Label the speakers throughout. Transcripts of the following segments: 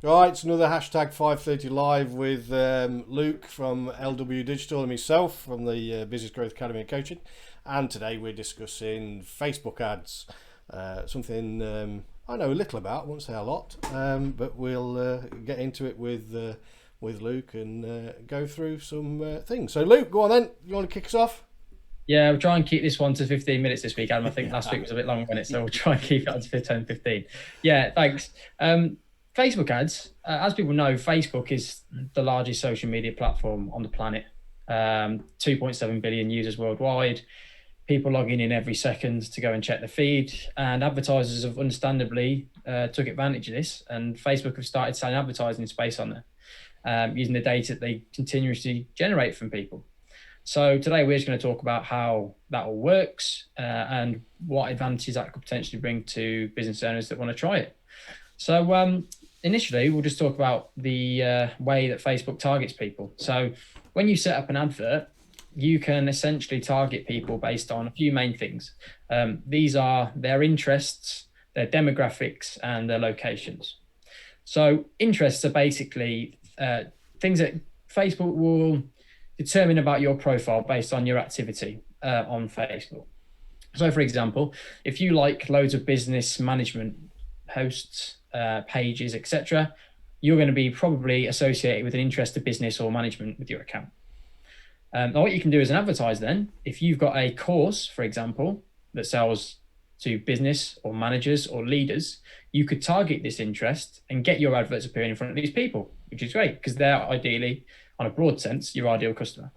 Speaker 1: Right, it's another hashtag 530 live with Luke from LW Digital and myself from the Business Growth Academy and Coaching. And today we're discussing Facebook ads, something I know a little about, I won't say a lot, but we'll get into it with Luke and go through some things. So Luke, go on then. You want to kick us off?
Speaker 2: Yeah, we'll try and keep this one to 15 minutes this week, Adam. I think last
Speaker 1: Yeah.
Speaker 2: week was a bit long, wasn't it? So we'll try and keep it on to 15, 15. Yeah, thanks. Facebook ads, as people know, Facebook is the largest social media platform on the planet. 2.7 billion users worldwide, people logging in every second to go and check the feed. And advertisers have understandably took advantage of this. And Facebook have started selling advertising space on there, using the data that they continuously generate from people. So today we're just going to talk about how that all works and what advantages that could potentially bring to business owners that want to try it. So initially, we'll just talk about the way that Facebook targets people. So when you set up an advert, you can essentially target people based on a few main things. These are their interests, their demographics, and their locations. So interests are basically things that Facebook will determine about your profile based on your activity on Facebook. So for example, if you like loads of business management posts, pages, etc., you're going to be probably associated with an interest to business or management with your account. Now what you can do as an advertiser then, if you've got a course, for example, that sells to business or managers or leaders, you could target this interest and get your adverts appearing in front of these people, which is great because they're ideally, on a broad sense, your ideal customer.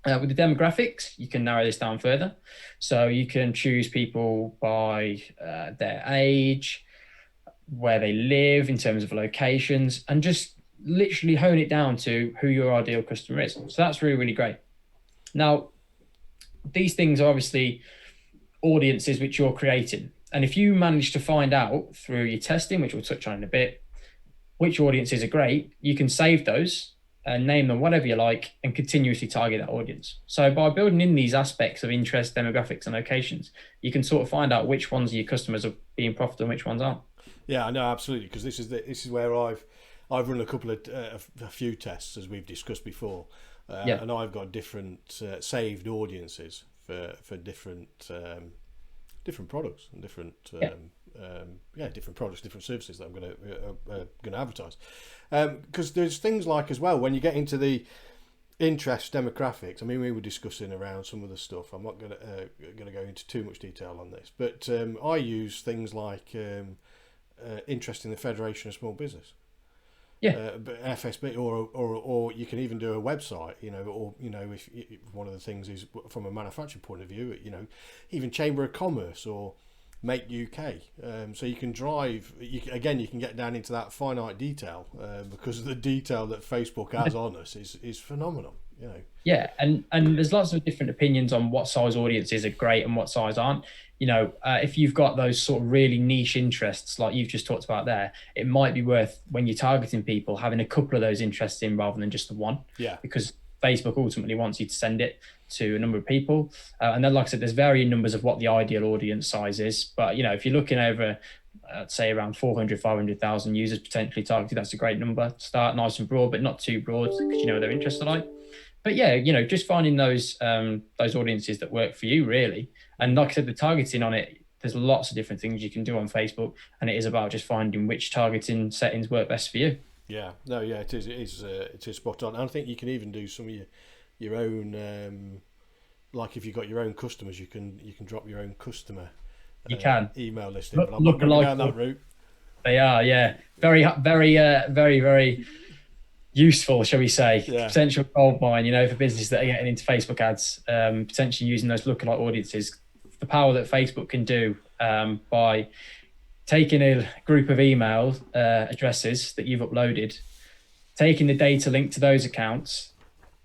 Speaker 2: With the demographics, you can narrow this down further. So you can choose people by their age, where they live in terms of locations, and just literally hone it down to who your ideal customer is. So that's really, really great. Now, these things are obviously audiences which you're creating. And if you manage to find out through your testing, which we'll touch on in a bit, which audiences are great, you can save those and name them whatever you like and continuously target that audience. So by building in these aspects of interest, demographics, and locations, you can sort of find out which ones of your customers are being profitable and which ones aren't.
Speaker 1: Yeah, I know absolutely, because this is where I've run a couple of a few tests as we've discussed before,
Speaker 2: Yeah.
Speaker 1: and I've got different saved audiences for different products and
Speaker 2: Yeah.
Speaker 1: different products, different services that I'm going to advertise. Because there's things like as well when you get into the interest demographics. I mean, we were discussing around some of the stuff. I'm not going to go into too much detail on this, but I use things like interest in the Federation of Small Business.
Speaker 2: Yeah.
Speaker 1: But FSB or you can even do a website, or if one of the things is from a manufacturing point of view, even Chamber of Commerce or Make UK. So you can drive. You can get down into that finite detail because the detail that Facebook has on us is phenomenal.
Speaker 2: Yeah, and there's lots of different opinions on what size audiences are great and what size aren't. If you've got those sort of really niche interests like you've just talked about there, it might be worth, when you're targeting people, having a couple of those interests in rather than just the one.
Speaker 1: Yeah.
Speaker 2: Because Facebook ultimately wants you to send it to a number of people. And then, like I said, there's varying numbers of what the ideal audience size is. But, if you're looking over, I'd say around 400, 500,000 users potentially targeted, that's a great number to start, nice and broad, but not too broad because you know what their interests are like. But yeah, just finding those audiences that work for you, really. And like I said, the targeting on it, there's lots of different things you can do on Facebook, and it is about just finding which targeting settings work best for you.
Speaker 1: Yeah, no, yeah, it is spot on. And I think you can even do some of your own, like if you've got your own customers, you can drop your own customer
Speaker 2: You can
Speaker 1: email listing.
Speaker 2: look,
Speaker 1: But I'm not
Speaker 2: look
Speaker 1: going down
Speaker 2: alike.
Speaker 1: that route.
Speaker 2: They are, yeah, very, very, very, very useful, shall we say?
Speaker 1: Yeah,
Speaker 2: Potential gold mine, for businesses that are getting into Facebook ads, potentially using those lookalike audiences. The power that Facebook can do by taking a group of email addresses that you've uploaded, taking the data linked to those accounts,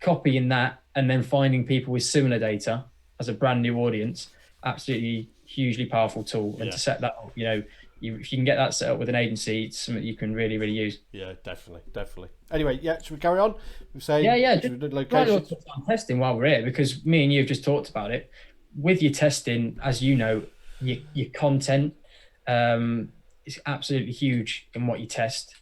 Speaker 2: copying that, and then finding people with similar data as a brand new audience. Absolutely hugely powerful tool. And
Speaker 1: yeah,
Speaker 2: to set that up, if you can get that set up with an agency, it's something you can really, really use.
Speaker 1: yeah, definitely. Anyway, yeah, should we carry on? We say
Speaker 2: Yeah.
Speaker 1: should we do
Speaker 2: Might as well
Speaker 1: locations?
Speaker 2: touch on testing while we're here, because me and you have just talked about it. With your testing, as you know, your content is absolutely huge in what you test.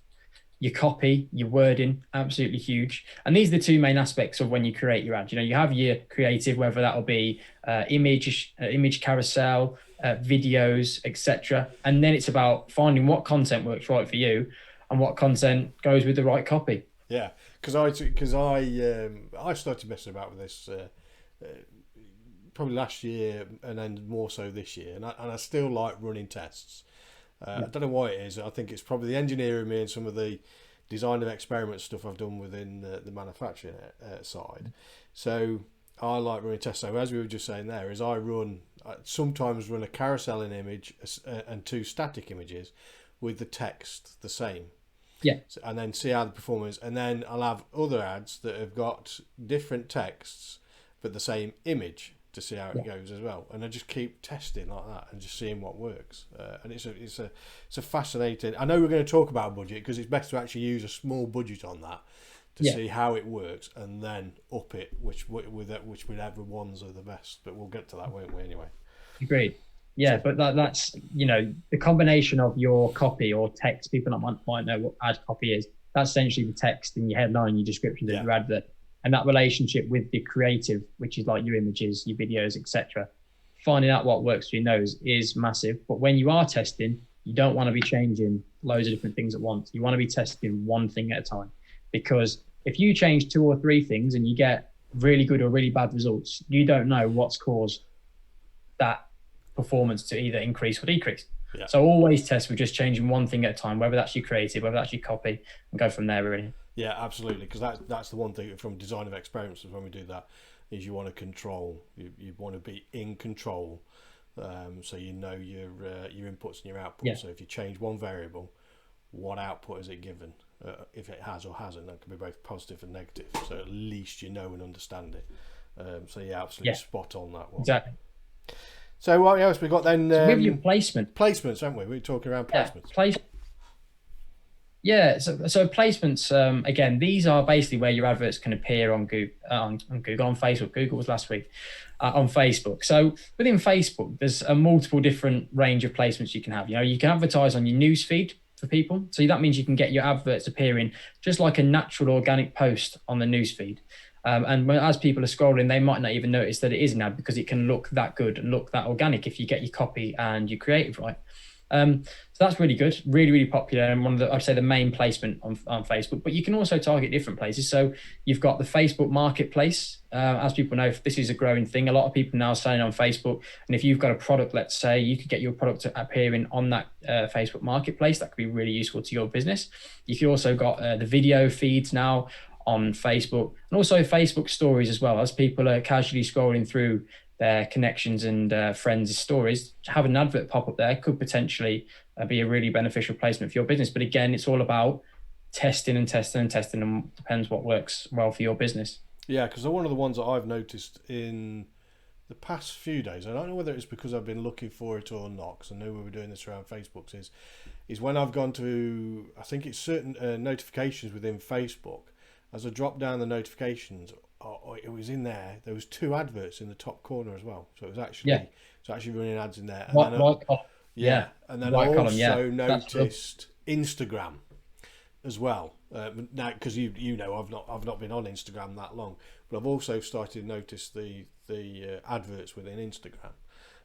Speaker 2: your copy, your wording, absolutely huge. And these are the two main aspects of when you create your ad. You have your creative, whether that'll be image carousel, videos, etc. And then it's about finding what content works right for you and what content goes with the right copy.
Speaker 1: Yeah, because I started messing about with this probably last year, and then more so this year, and I still like running tests. I don't know why it is. I think it's probably the engineer in me and some of the design of experiment stuff I've done within the manufacturing side. So I like running tests. So as we were just saying there, is I sometimes run a carouseling image and two static images with the text the same.
Speaker 2: Yeah.
Speaker 1: And then see how the performance, and then I'll have other ads that have got different texts but the same image to see how it goes as well. And I just keep testing like that and just seeing what works. And it's a fascinating. I know we're going to talk about budget because it's best to actually use a small budget on that to see how it works, and then up it whichever ones are the best. But we'll get to that, won't we? Anyway.
Speaker 2: Agreed. Yeah, but that's the combination of your copy or text. People might know what ad copy is. That's essentially the text in your headline, your description, your advert, and that relationship with the creative, which is like your images, your videos, etc. Finding out what works for those is massive. But when you are testing, you don't want to be changing loads of different things at once. You want to be testing one thing at a time, because if you change 2 or 3 things and you get really good or really bad results, you don't know what's caused that performance to either increase or decrease. Yeah. So always test with just changing one thing at a time, whether that's your creative, whether that's your copy, and go from there, really.
Speaker 1: Yeah, absolutely. Because that's the one thing from design of experiments, when we do that, is you want to control. You want to be in control, so you know your inputs and your outputs. Yeah. So if you change one variable, what output is it given? If it has or hasn't, that can be both positive and negative. So at least you know and understand it. So yeah, absolutely spot on that one.
Speaker 2: Exactly.
Speaker 1: So what else we got then?
Speaker 2: So with your placements,
Speaker 1: haven't we? We're talking around placements.
Speaker 2: So placements. Again, these are basically where your adverts can appear on Google, on Facebook. Google was last week on Facebook. So within Facebook, there's a multiple different range of placements you can have. You can advertise on your news feed for people. So that means you can get your adverts appearing just like a natural organic post on the news feed. And as people are scrolling, they might not even notice that it is an ad because it can look that good and look that organic if you get your copy and your creative right. So that's really good, really, really popular, and one of I'd say the main placement on Facebook. But you can also target different places. So you've got the Facebook Marketplace. As people know, this is a growing thing. A lot of people now are selling on Facebook, and if you've got a product, let's say, you could get your product appearing on that Facebook Marketplace. That could be really useful to your business. You could also got the video feeds now on Facebook, and also Facebook stories as well. As people are casually scrolling through their connections and friends' stories, having an advert pop up there could potentially be a really beneficial placement for your business. But again, it's all about testing and depends what works well for your business.
Speaker 1: Yeah, because one of the ones that I've noticed in the past few days, I don't know whether it's because I've been looking for it or not, because I know we were doing this around Facebook, is when I've gone to, I think it's certain notifications within Facebook. As I drop down the notifications, it was in there. There was 2 adverts in the top corner as well. So it was actually running ads in there. And
Speaker 2: right column.
Speaker 1: Yeah, and then I also noticed Instagram as well. Now, because you know, I've not been on Instagram that long, but I've also started to notice the adverts within Instagram.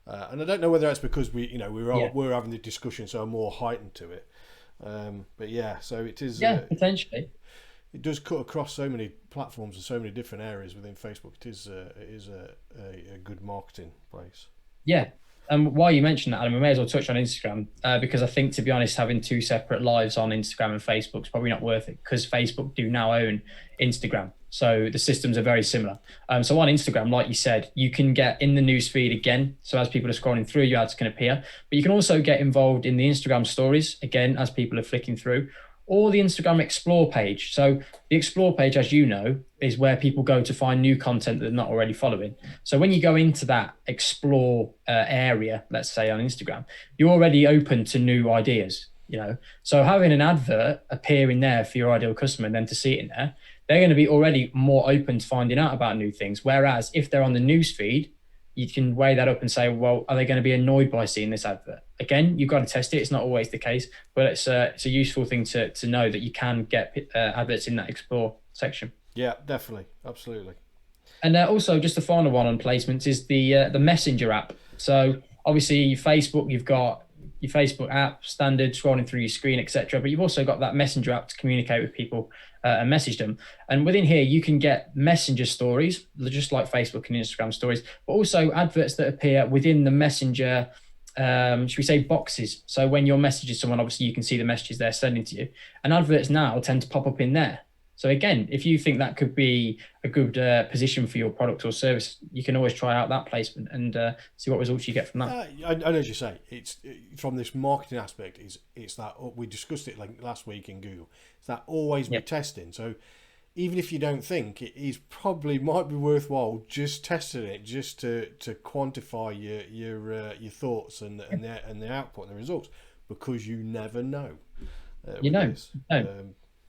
Speaker 1: And I don't know whether that's because we're having the discussion, so I'm more heightened to it. But yeah, so it is.
Speaker 2: Yeah, potentially.
Speaker 1: It does cut across so many platforms and so many different areas within Facebook. It is a good marketing place.
Speaker 2: Yeah. And while you mentioned that, Adam, we may as well touch on Instagram because I think, to be honest, having 2 separate lives on Instagram and Facebook is probably not worth it, because Facebook do now own Instagram. So the systems are very similar. So on Instagram, like you said, you can get in the news feed again. So as people are scrolling through, your ads can appear. But you can also get involved in the Instagram stories, again, as people are flicking through, or the Instagram Explore page. So the Explore page, as you know, is where people go to find new content that they're not already following. So when you go into that Explore area, let's say on Instagram, you're already open to new ideas, So having an advert appear in there for your ideal customer and then to see it in there, they're going to be already more open to finding out about new things. Whereas if they're on the news feed, you can weigh that up and say, well, are they going to be annoyed by seeing this advert? Again, you've got to test it. It's not always the case, but it's a useful thing to know that you can get adverts in that explore section.
Speaker 1: Yeah, definitely, absolutely.
Speaker 2: And also, just the final one on placements is the Messenger app. So obviously, Facebook, you've got your Facebook app, standard, scrolling through your screen, etc. But you've also got that Messenger app to communicate with people and message them. And within here, you can get Messenger stories, just like Facebook and Instagram stories, but also adverts that appear within the Messenger, should we say, boxes. So when you're messaging someone, obviously you can see the messages they're sending to you. And adverts now tend to pop up in there. So again, if you think that could be a good position for your product or service, you can always try out that placement and see what results you get from that.
Speaker 1: And as you say, it's from this marketing aspect. It's that we discussed it like last week in Google. It's that always be testing. So even if you don't think it is, probably might be worthwhile just testing it, just to quantify your thoughts and the output and the results, because you never know.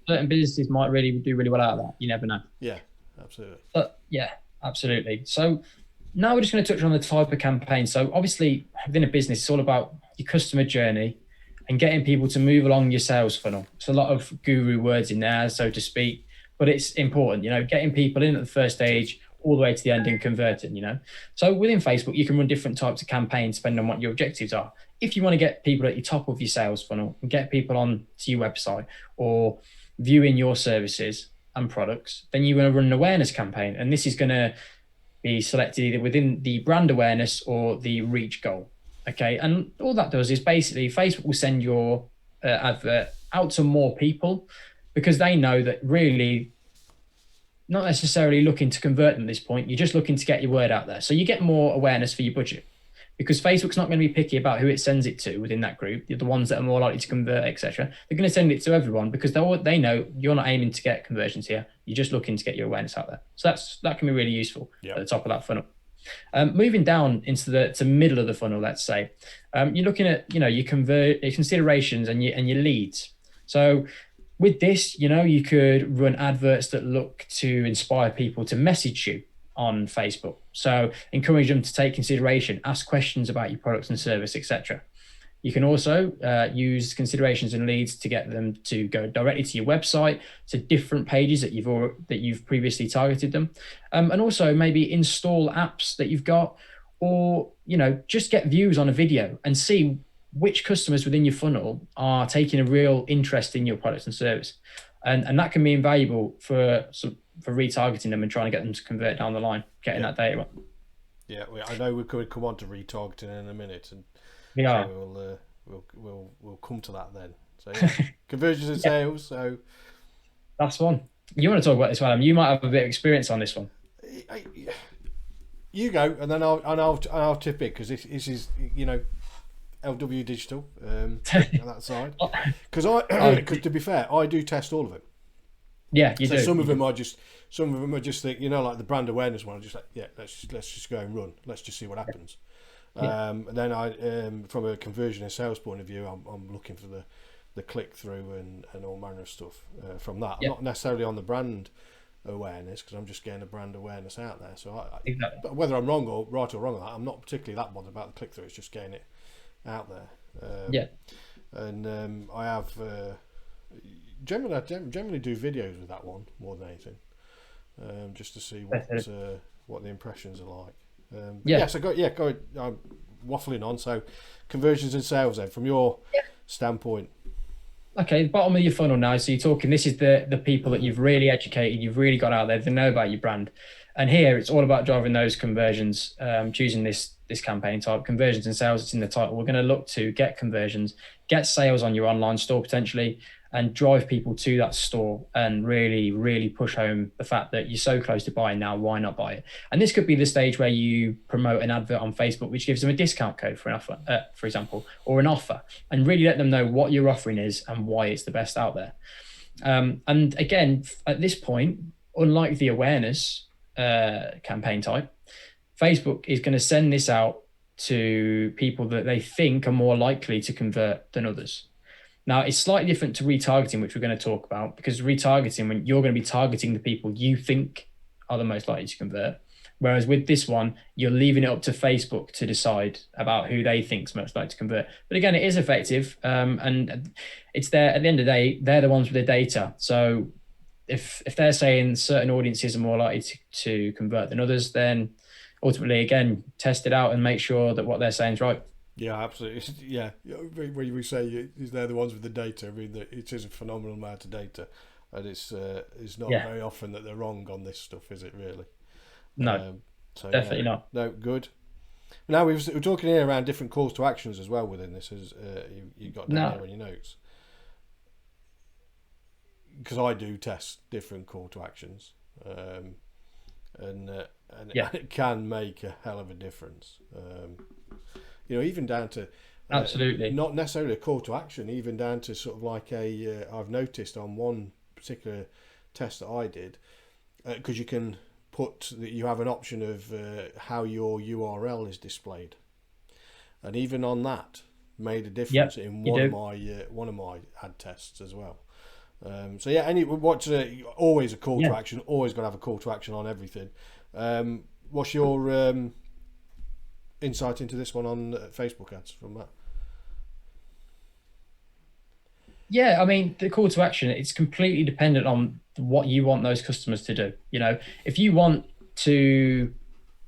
Speaker 2: Certain businesses might really do really well out of that. You never know.
Speaker 1: Yeah, absolutely.
Speaker 2: But yeah, absolutely. So now we're just going to touch on the type of campaign. So obviously within a business, it's all about your customer journey and getting people to move along your sales funnel. It's a lot of guru words in there, so to speak, but it's important, getting people in at the first stage all the way to the end and converting, So within Facebook, you can run different types of campaigns depending on what your objectives are. If you want to get people at the top of your sales funnel and get people on to your website or viewing your services and products, then you want to run an awareness campaign. And this is going to be selected either within the brand awareness or the reach goal. Okay. And all that does is basically Facebook will send your advert out to more people because they know that really not necessarily looking to convert them at this point. You're just looking to get your word out there. So you get more awareness for your budget, because Facebook's not going to be picky about who it sends it to within that group. The ones that are more likely to convert, etc. They're going to send it to everyone because they know you're not aiming to get conversions here. You're just looking to get your awareness out there. So that can be really useful at the top of that funnel. Moving down into the middle of the funnel, let's say, you're looking at your considerations and your leads. So with this, you could run adverts that look to inspire people to message you on Facebook. So encourage them to take consideration, ask questions about your products and service, etc. You can also use considerations and leads to get them to go directly to your website, to different pages that you've previously targeted them, and also maybe install apps that you've got, or just get views on a video and see which customers within your funnel are taking a real interest in your products and service, and that can be invaluable for retargeting them and trying to get them to convert down the line, getting that data on.
Speaker 1: Yeah, I know we could come on to retargeting in a minute, and so we'll come to that then. So conversions and sales. So
Speaker 2: that's one. You want to talk about this one, Adam? You might have a bit of experience on this one.
Speaker 1: You go, and then I'll tip it, because this is LW Digital on that side. Because to be fair, I do test all of it.
Speaker 2: Yeah, you do.
Speaker 1: Some of them are just like the brand awareness one. I'm just like, let's just go and run. Let's just see what happens. And then I, from a conversion and sales point of view, I'm looking for the click through and all manner of stuff from that. I'm not necessarily on the brand awareness, because I'm just getting the brand awareness out there. So but whether I'm right or wrong on that, I'm not particularly that bothered about the click through. It's just getting it out there. And I have. Generally do videos with that one more than anything, just to see what the impressions are like. So go. I'm waffling on. So conversions and sales then, from your standpoint.
Speaker 2: Okay, the bottom of your funnel now. So you're talking. This is the people that you've really educated. You've really got out there. They know about your brand, and here it's all about driving those conversions. Choosing this campaign type, conversions and sales. It's in the title. We're going to look to get conversions, get sales on your online store potentially, and drive people to that store and really, really push home the fact that you're so close to buying now, why not buy it? And this could be the stage where you promote an advert on Facebook, which gives them a discount code for an offer, for example, or an offer, and really let them know what your offering is and why it's the best out there. And again, at this point, unlike the awareness campaign type, Facebook is going to send this out to people that they think are more likely to convert than others. Now, it's slightly different to retargeting, which we're going to talk about, because retargeting, when you're going to be targeting the people you think are the most likely to convert, Whereas with this one, you're leaving it up to Facebook to decide about who they think's most likely to convert. But again, it is effective, and it's there at the end of the day. They're the ones with the data. So if they're saying certain audiences are more likely to convert than others, then ultimately, again, test it out and make sure that what they're saying is right.
Speaker 1: Yeah, absolutely. Yeah, when we say they're the ones with the data, I mean it is a phenomenal amount of data, and it's not very often that they're wrong on this stuff, is it really?
Speaker 2: No, definitely not.
Speaker 1: No, good. Now we're talking here around different calls to actions as well within this, as you got down here in your notes. Because I do test different call to actions, and it can make a hell of a difference. Even down to
Speaker 2: absolutely
Speaker 1: not necessarily a call to action, even down to sort of like I've noticed on one particular test that I did, because you have an option of how your URL is displayed, and even on that made a difference in one of my ad tests as well. So yeah, always a call to action. Always got to have a call to action on everything. What's your insight into this one on Facebook ads from that?
Speaker 2: Yeah, I mean, the call to action, it's completely dependent on what you want those customers to do. If you want to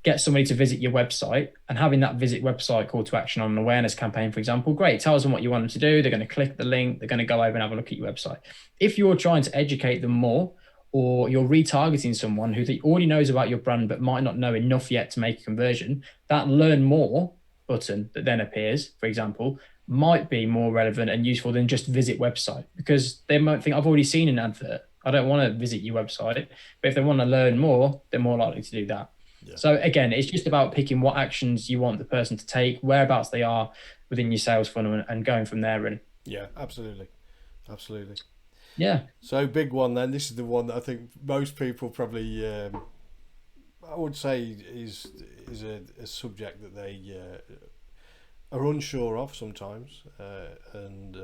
Speaker 2: get somebody to visit your website and having that visit website call to action on an awareness campaign, for example, great. It tells them what you want them to do. They're going to click the link. They're going to go over and have a look at your website. If you're trying to educate them more, or you're retargeting someone who already knows about your brand but might not know enough yet to make a conversion, that learn more button that then appears, for example, might be more relevant and useful than just visit website, because they might think, I've already seen an advert. I don't want to visit your website. But if they want to learn more, they're more likely to do that. Yeah. So again, it's just about picking what actions you want the person to take, whereabouts they are within your sales funnel, and going from there, really.
Speaker 1: Yeah, absolutely.
Speaker 2: Yeah.
Speaker 1: So big one then. This is the one that I think most people probably, I would say, is a subject that they are unsure of sometimes, and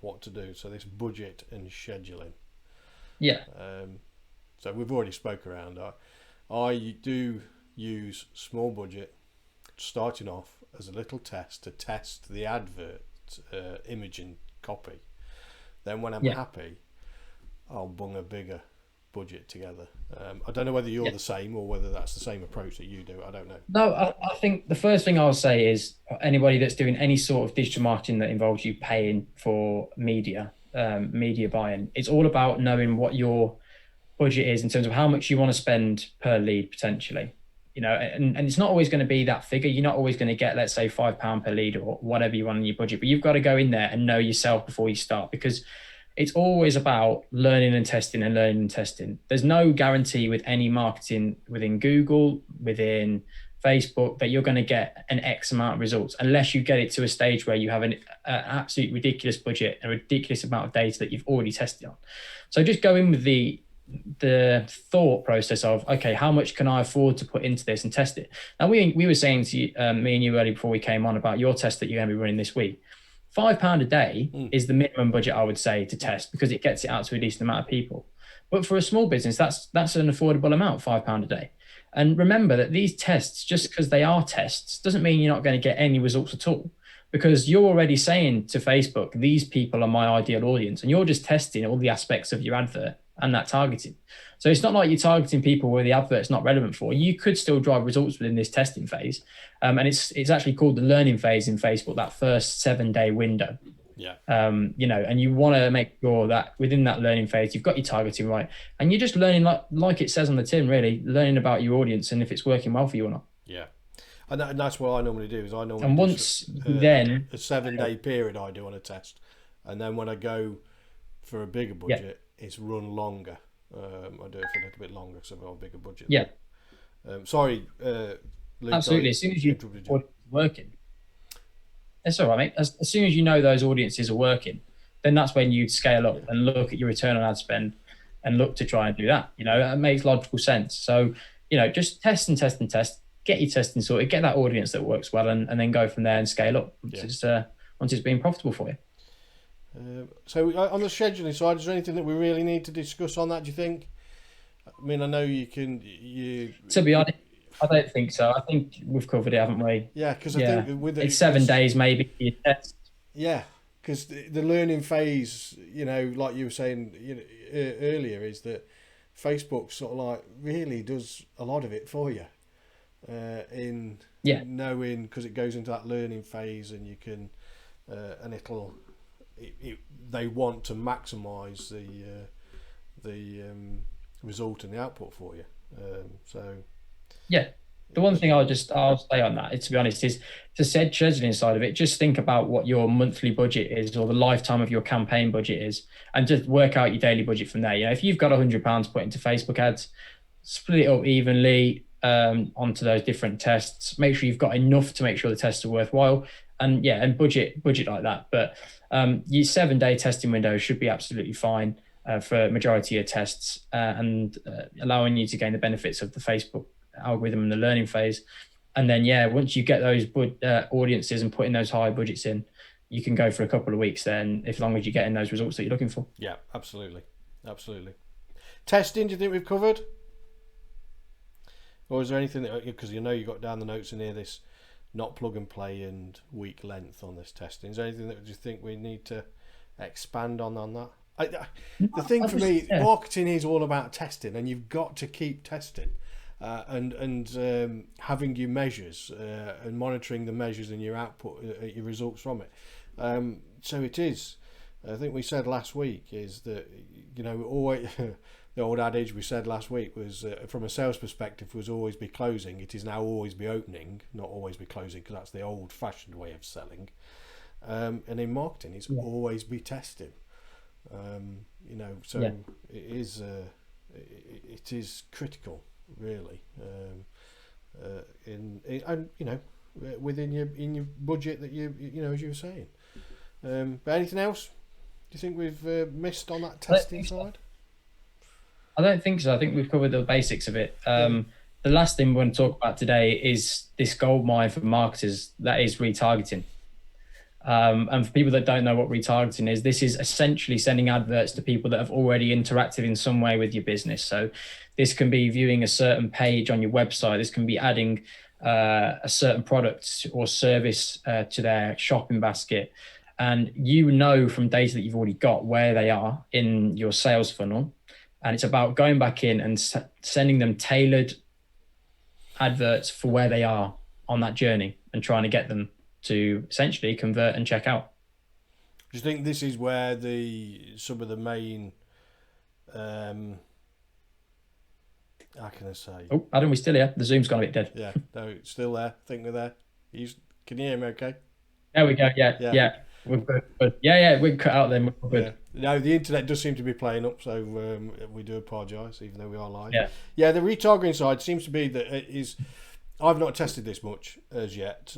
Speaker 1: what to do. So this budget and scheduling.
Speaker 2: Yeah.
Speaker 1: So we've already spoke around. I do use small budget, starting off as a little test to test the advert image and copy. Then when I'm happy, I'll bung a bigger budget together. I don't know whether you're the same or whether that's the same approach that you do. I don't know.
Speaker 2: No, I think the first thing I'll say is anybody that's doing any sort of digital marketing that involves you paying for media buying, it's all about knowing what your budget is in terms of how much you want to spend per lead potentially. And it's not always going to be that figure. You're not always going to get, let's say, £5 per lead or whatever you want in your budget, but you've got to go in there and know yourself before you start, because it's always about learning and testing and learning and testing. There's no guarantee with any marketing within Google, within Facebook, that you're going to get an X amount of results unless you get it to a stage where you have an absolute ridiculous budget, a ridiculous amount of data that you've already tested on. So just go in with the thought process of, okay, how much can I afford to put into this and test it? Now, we were saying to me and you earlier before we came on about your test that you're going to be running this week. £5 a day is the minimum budget, I would say, to test, because it gets it out to a decent amount of people. But for a small business, that's an affordable amount, £5 a day. And remember that these tests, just because they are tests, doesn't mean you're not going to get any results at all, because you're already saying to Facebook, these people are my ideal audience, and you're just testing all the aspects of your advert and that targeting. So it's not like you're targeting people where the advert's not relevant for. You could still drive results within this testing phase. And it's actually called the learning phase in Facebook, that first 7-day window.
Speaker 1: Yeah.
Speaker 2: And you want to make sure that within that learning phase, you've got your targeting right. And you're just learning, like it says on the tin, really, learning about your audience and if it's working well for you or not.
Speaker 1: Yeah. And that's what I normally do, is I normally
Speaker 2: and once then
Speaker 1: a 7-day period I do on a test. And then when I go for a bigger budget, it's run longer. I do it for a little bit longer because I've got a bigger budget.
Speaker 2: Yeah.
Speaker 1: Sorry, Luke,
Speaker 2: absolutely. As soon as you're working, that's all right, mate. As soon as you know those audiences are working, then that's when you scale up and look at your return on ad spend and look to try and do that. That makes logical sense. So, just test and test and test. Get your testing sorted. Get that audience that works well, and then go from there and scale up once it's been profitable for you.
Speaker 1: So on the scheduling side, is there anything that we really need to discuss on that, do you think? I mean, I know you can...
Speaker 2: To be honest, I don't think so. I think we've covered it, haven't we?
Speaker 1: Yeah, because I
Speaker 2: Yeah.
Speaker 1: think with it,
Speaker 2: It's 7 days maybe for your test.
Speaker 1: yeah, because the learning phase, like you were saying, earlier, is that Facebook sort of like really does a lot of it for you, in
Speaker 2: Yeah.
Speaker 1: knowing, because it goes into that learning phase, and you can, and they want to maximise the result and the output for you. So
Speaker 2: Yeah. The one thing I'll say on that, to be honest, is to said scheduling side of it, just think about what your monthly budget is or the lifetime of your campaign budget is, and just work out your daily budget from there. If you've got £100 put into Facebook ads, split it up evenly onto those different tests. Make sure you've got enough to make sure the tests are worthwhile, and budget like that. But your 7 day testing window should be absolutely fine for majority of tests, and allowing you to gain the benefits of the Facebook algorithm and the learning phase. And then once you get those audiences and putting those high budgets in, you can go for a couple of weeks then, as long as you're getting those results that you're looking for.
Speaker 1: Yeah, absolutely. Testing, do you think we've covered? Or is there anything that, because you got down the notes in here, this not plug and play and week length on this testing, is there anything that you think we need to expand on that? The thing for me, marketing is all about testing, and you've got to keep testing. And having your measures, and monitoring the measures and your output, your results from it. So it is. I think we said last week is that always the old adage we said last week was, from a sales perspective, was always be closing. It is now always be opening, not always be closing, because that's the old-fashioned way of selling. And in marketing, it's always be testing. So it is critical, really, within your budget that as you were saying. But anything else? Do you think we've missed on that testing side?
Speaker 2: I don't think so. I think we've covered the basics of it. The last thing we want to talk about today is this gold mine for marketers, that is retargeting. And for people that don't know what retargeting is, this is essentially sending adverts to people that have already interacted in some way with your business. So this can be viewing a certain page on your website. This can be adding a certain product or service to their shopping basket. And from data that you've already got where they are in your sales funnel. And it's about going back in and sending them tailored adverts for where they are on that journey and trying to get them to essentially convert and check out.
Speaker 1: Do you think this is where some of the main, how can I say?
Speaker 2: Oh, Adam, we're still here. The Zoom's gone a bit dead.
Speaker 1: Yeah, no, it's still there. I think we're there. Can you hear me okay?
Speaker 2: There we go. Yeah. We're good. Yeah, we're cut out then. We're good.
Speaker 1: Yeah. No, the internet does seem to be playing up, so we do apologise, even though we are live.
Speaker 2: Yeah,
Speaker 1: the retargeting side seems to be that it is. I've not tested this much as yet.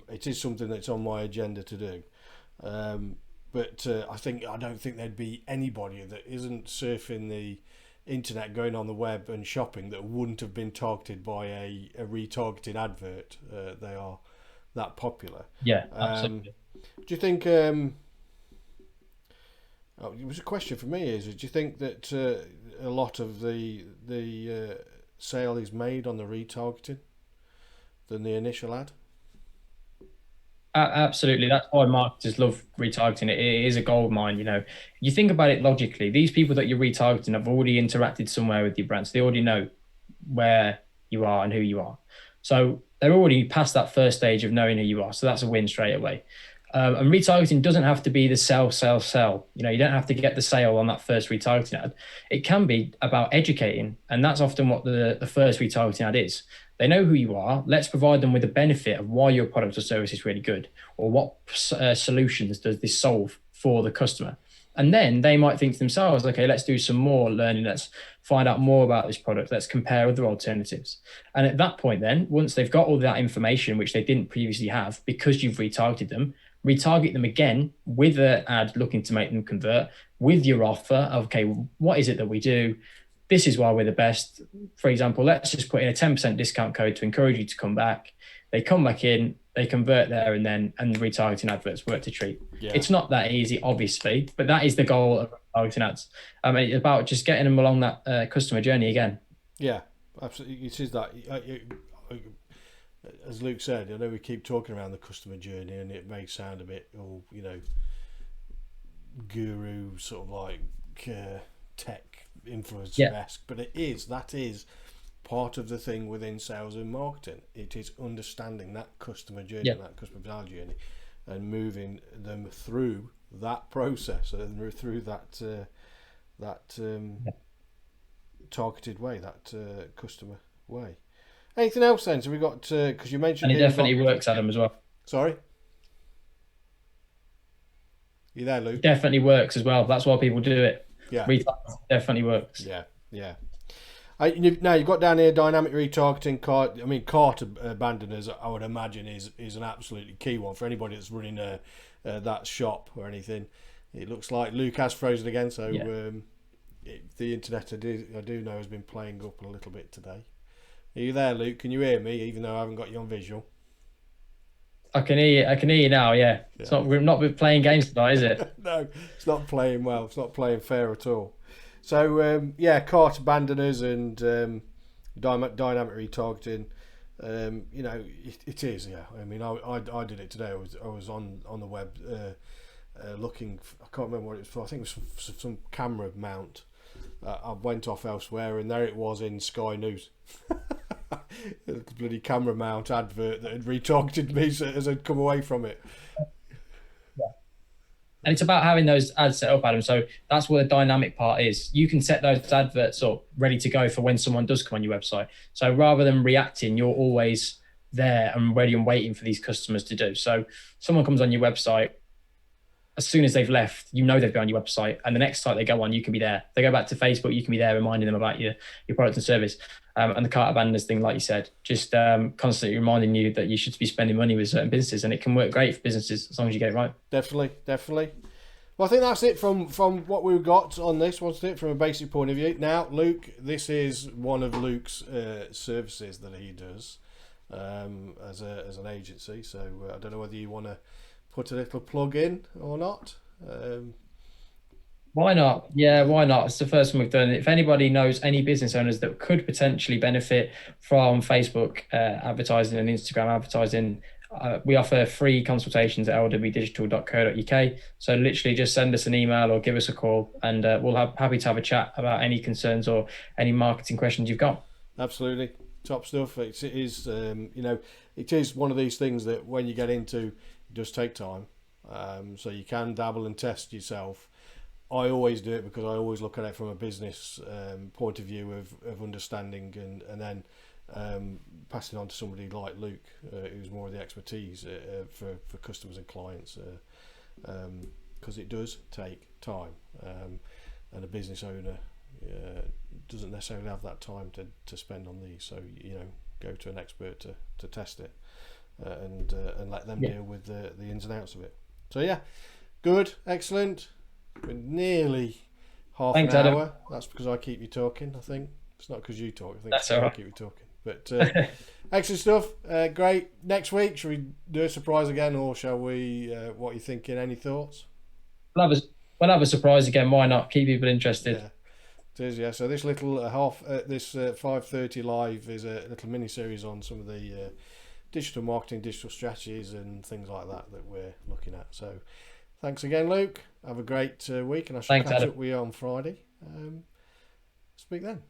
Speaker 1: It is something that's on my agenda to do. But I don't think there'd be anybody that isn't surfing the internet, going on the web and shopping, that wouldn't have been targeted by a retargeting advert. They are that popular.
Speaker 2: Yeah, absolutely.
Speaker 1: Do you think? It was a question for me. Do you think that a lot of the sale is made on the retargeting than the initial ad?
Speaker 2: Absolutely. That's why marketers love retargeting. It is a gold mine. You think about it logically. These people that you're retargeting have already interacted somewhere with your brand, so they already know where you are and who you are. So they're already past that first stage of knowing who you are. So that's a win straight away. And retargeting doesn't have to be the sell. You don't have to get the sale on that first retargeting ad. It can be about educating, and that's often what the first retargeting ad is. They know who you are. Let's provide them with the benefit of why your product or service is really good, or what solutions does this solve for the customer. And then they might think to themselves, okay, let's do some more learning. Let's find out more about this product. Let's compare other alternatives. And at that point, then, once they've got all that information, which they didn't previously have because you've retargeted them, retarget them again with an ad looking to make them convert, with your offer of, okay, what is it that we do? This is why we're the best. For example, let's just put in a 10% discount code to encourage you to come back. They come back in, they convert there, and the retargeting adverts work to treat. Yeah. It's not that easy, obviously, but that is the goal of retargeting ads. It's about just getting them along that customer journey again.
Speaker 1: Yeah, absolutely. It is that. As Luke said, I know we keep talking around the customer journey, and it may sound a bit, guru sort of like tech influencer-esque, but that is part of the thing within sales and marketing. It is understanding that customer journey, that customer value journey, and moving them through that process and through that targeted way, that customer way. Anything else then? So we got, because you mentioned,
Speaker 2: and it definitely works, Adam, as well.
Speaker 1: Sorry, you there, Luke?
Speaker 2: It definitely works as well. That's why people do it.
Speaker 1: Yeah,
Speaker 2: definitely works.
Speaker 1: Yeah. Now you've got down here dynamic retargeting. Cart abandoners, I would imagine, is an absolutely key one for anybody that's running that shop or anything. It looks like Luke has frozen again, so the internet I do know has been playing up a little bit today. Are you there, Luke? Can you hear me, even though I haven't got you on visual?
Speaker 2: I can hear you now. Yeah. We're not playing games tonight, is it?
Speaker 1: No, it's not playing well. It's not playing fair at all. So cart abandoners and dynamic retargeting. It is. Yeah. I mean, I did it today. I was on the web looking. I can't remember what it was for. I think it was some camera mount. I went off elsewhere, and there it was in Sky News. The bloody camera mount advert that had retargeted me as I'd come away from it.
Speaker 2: And it's about having those ads set up, Adam. So that's where the dynamic part is. You can set those adverts up ready to go for when someone does come on your website. So rather than reacting, you're always there and ready and waiting for these customers to do. So someone comes on your website, as soon as they've left, they've been on your website, and the next site they go on, you can be there. They go back to Facebook, you can be there reminding them about your product and service. And the cart abandoners thing, like you said, just constantly reminding you that you should be spending money with certain businesses, and it can work great for businesses as long as you get it right.
Speaker 1: Definitely. Well, I think that's it from what we've got on this. Wasn't it, from a basic point of view? Now, Luke, this is one of Luke's services that he does as an agency. So I don't know whether you want to put a little plug in or not.
Speaker 2: Why not? Yeah, why not? It's the first one we've done. If anybody knows any business owners that could potentially benefit from Facebook advertising and Instagram advertising, we offer free consultations at lwdigital.co.uk. So literally just send us an email or give us a call, and we'll happy to have a chat about any concerns or any marketing questions you've got.
Speaker 1: Absolutely. Top stuff. It is one of these things that when you get into, it does take time. So you can dabble and test yourself. I always do it because I always look at it from a business point of view of understanding and then passing on to somebody like Luke, who's more of the expertise for customers and clients, because it does take time, and a business owner doesn't necessarily have that time to spend on these. So go to an expert to test it, and let them deal with the ins and outs of it. So good, excellent. We're nearly half an hour. Adam. That's because I keep you talking, I think. It's not because you talk, I think that's all right. I keep you talking. But excellent stuff. Great. Next week, shall we do a surprise again, or shall we? What are you thinking? Any thoughts?
Speaker 2: We'll have a surprise again. Why not? Keep people interested.
Speaker 1: Yeah. It is, yeah. So this little 5:30 live is a little mini series on some of the digital marketing, digital strategies, and things like that we're looking at. So thanks again, Luke. Have a great week, and I shall catch up with you on Friday. Speak then.